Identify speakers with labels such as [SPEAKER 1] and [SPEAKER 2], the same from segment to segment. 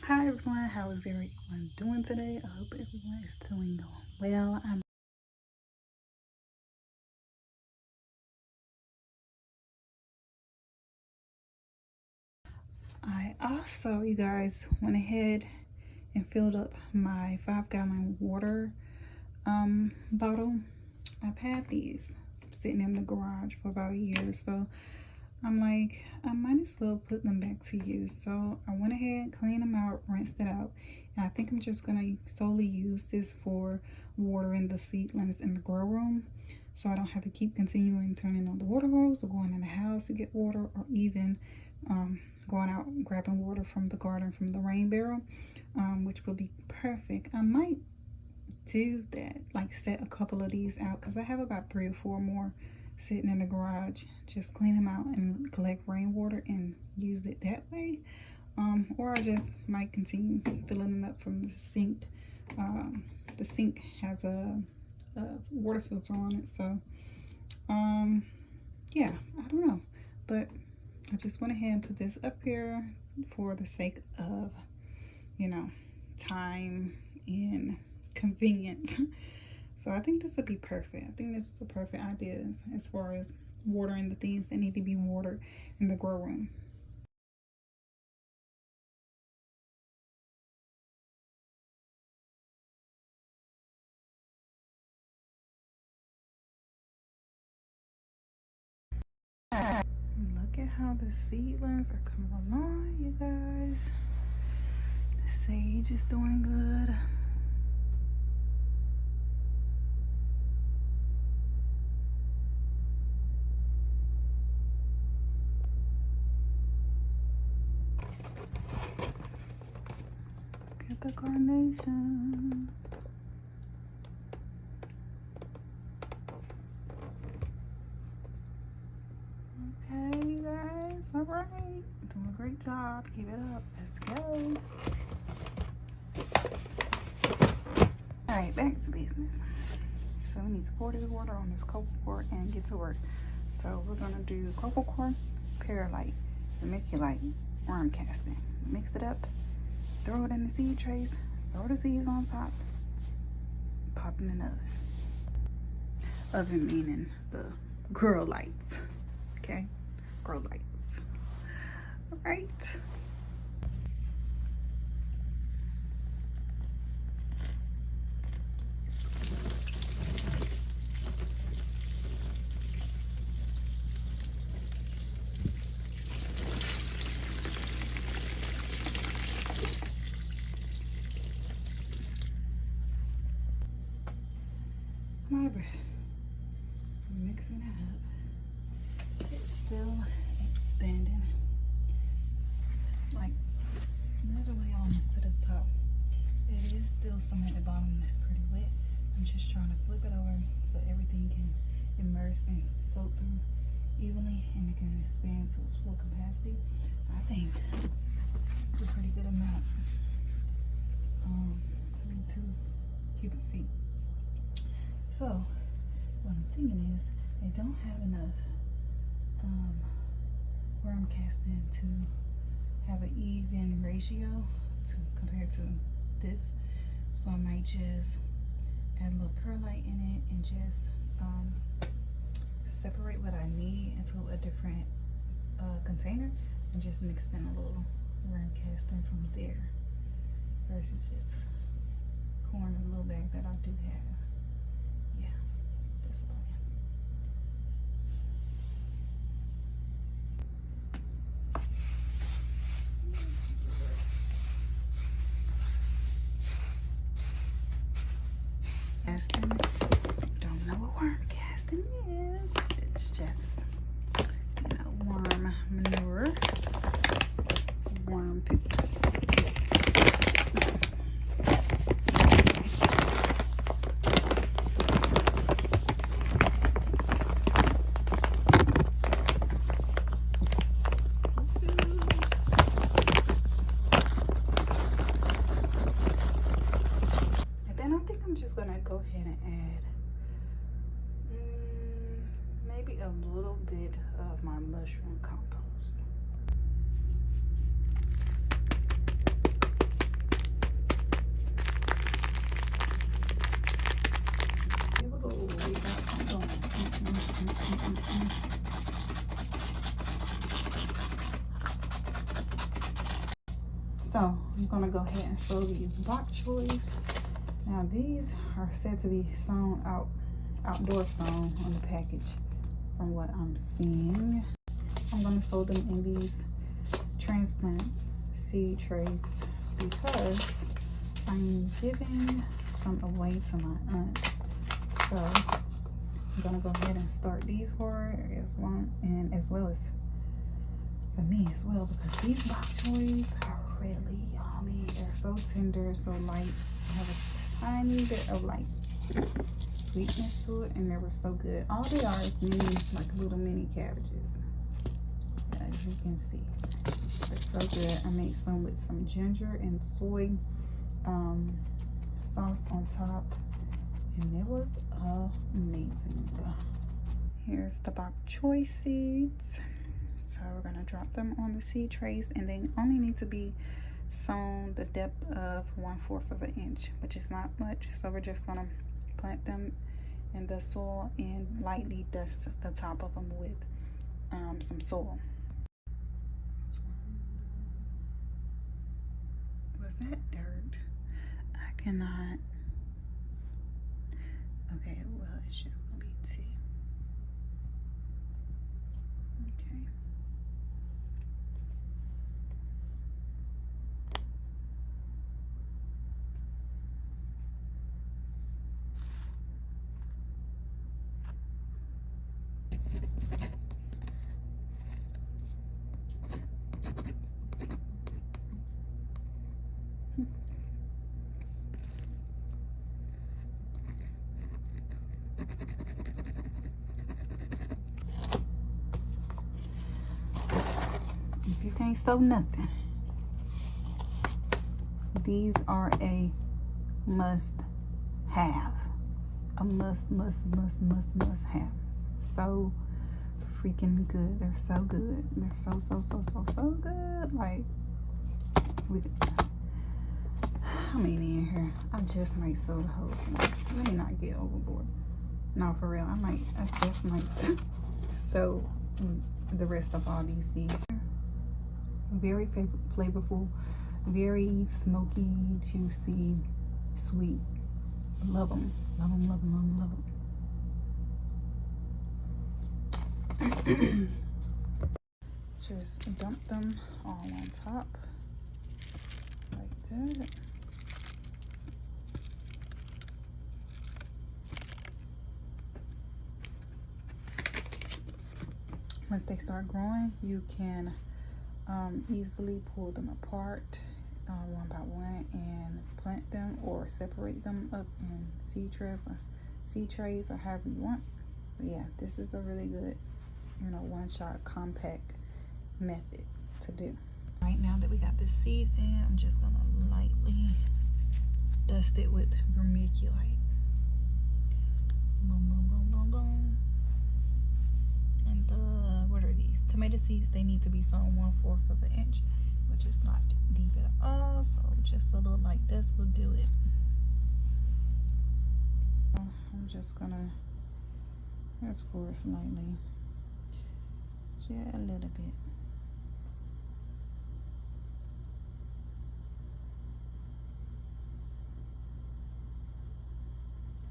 [SPEAKER 1] Hi everyone, how is everyone doing today? I hope everyone is doing well. I also, you guys, went ahead and filled up my 5-gallon water bottle. I've had these sitting in the garage for about a year, so I'm like, I might as well put them back to use. So I went ahead, cleaned them out, rinsed it out, and I think I'm just gonna solely use this for watering the seedlings in the grow room, so I don't have to keep continuing turning on the water hose or going in the house to get water, or even going out and grabbing water from the garden from the rain barrel, which will be perfect. I might do that, like set a couple of these out, because I have about 3 or 4 more sitting in the garage. Just clean them out and collect rainwater and use it that way, or I just might continue filling them up from the sink. The sink has a water filter on it, so yeah, I don't know, but I just went ahead and put this up here for the sake of, you know, time and convenience. So I think this would be perfect. I think this is a perfect idea as far as watering the things that need to be watered in the grow room. Look at how the seedlings are coming along, you guys. The sage is doing good. Look at the carnations. Okay, you guys. All right. Doing a great job. Keep it up. Let's go. All right, back to business. So we need to pour this water on this cocoa core and get to work. So we're gonna do cocoa core, perlite, vermiculite, worm casting. Mix it up, throw it in the seed trays, throw the seeds on top, pop them in the oven. Oven meaning the grow lights, okay? Grow lights. All right. My breath. Mixing it up. It's still expanding. It's like literally almost to the top. It is still some at the bottom that's pretty wet. I'm just trying to flip it over so everything can immerse and soak through evenly and it can expand to its full capacity. I think this is a pretty good amount to be 2 cubic feet. So what I'm thinking is I don't have enough worm casting to have an even ratio to compared to this, so I might just add a little perlite in it and just separate what I need into a different container and just mix in a little worm casting from there versus just pouring a little bag that I do have. Yeah, that's the plan. Casting. Don't know what worm casting is. It's just, you know, worm manure, worm poop. And then I think I'm just gonna go ahead and add maybe a little bit of my mushroom compost. So I'm gonna go ahead and sow these bok choys. Now these are said to be sown outdoor sown on the package from what I'm seeing. I'm gonna sow them in these transplant seed trays because I'm giving some away to my aunt. So I'm gonna go ahead and start these for her as well as for me as well, because these bok choys are really yummy. They're so tender, so light. I have a tiny bit of like sweetness to it, and they were so good. All they are is little mini cabbages, as you can see. They're so good. I made some with some ginger and soy sauce on top, and it was amazing. Here's the bok choy seeds. So we're gonna drop them on the seed trays, and they only need to be sown the depth of 1/4 of an inch, which is not much. So we're just gonna plant them in the soil and lightly dust the top of them with some soil. Was that dirt? I cannot. Okay, well, it's just gonna be two. Okay. If you can't sow nothing, these are a must have. A must have. So freaking good. They're so good. They're so good. Like, how many in here? I just might sow the whole thing. Let me not get overboard. No, for real. I just might sow the rest of all these seeds. Very flavorful, very smoky, juicy, sweet. Love them. Just dump them all on top like that. Once they start growing, you can easily pull them apart one by one and plant them or separate them up in seed trays or however you want. But yeah, this is a really good, one-shot compact method to do. Right now that we got the seeds in, I'm just gonna lightly dust it with vermiculite. Boom. And what are these? Tomato seeds, they need to be sown 1/4 of an inch, which is not deep at all. So just a little like this will do it. I'm just gonna just pour it slightly. Just a little bit.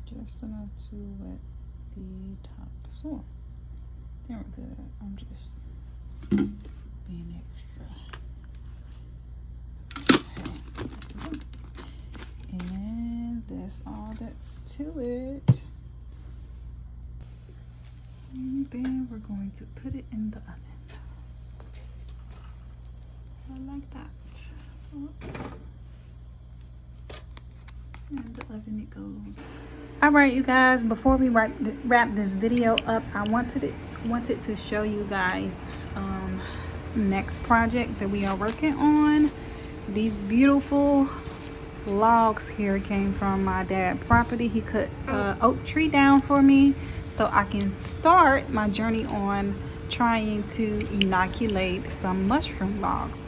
[SPEAKER 1] Just enough to wet the top soil. Then we're good. I'm just being extra. Okay. And that's all that's to it. And then we're going to put it in the oven. Like that. And the oven it goes. All right, you guys, before we wrap this video up, I wanted to show you guys next project that we are working on. These beautiful logs here came from my dad's property. He cut an oak tree down for me so I can start my journey on trying to inoculate some mushroom logs.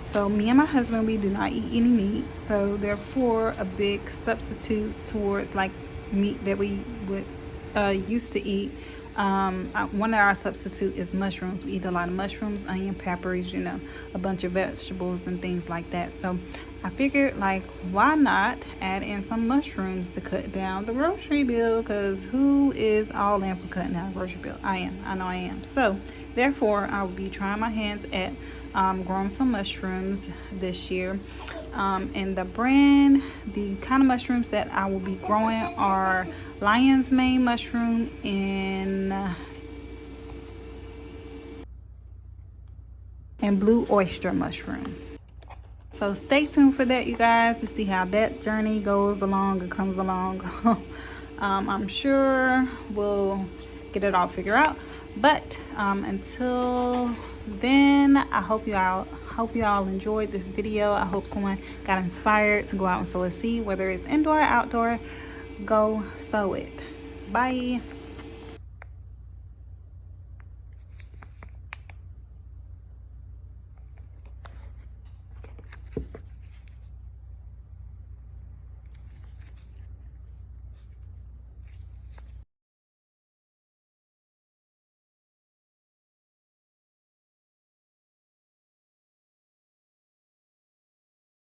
[SPEAKER 1] So me and my husband, we do not eat any meat, so therefore a big substitute towards like meat that we would used to eat. One of our substitute is mushrooms. We eat a lot of mushrooms, onion, peppers, you know, a bunch of vegetables and things like that. So I figured, like, why not add in some mushrooms to cut down the grocery bill? Because who is all in for cutting down the grocery bill? I am. I know I am. So therefore, I will be trying my hands at growing some mushrooms this year. And the kind of mushrooms that I will be growing are lion's mane mushroom and blue oyster mushroom. So stay tuned for that, you guys, to see how that journey goes along and comes along. I'm sure we'll get it all figured out. But until then, I hope you all enjoyed this video. I hope someone got inspired to go out and sow a seed, whether it's indoor or outdoor. Go sow it. Bye.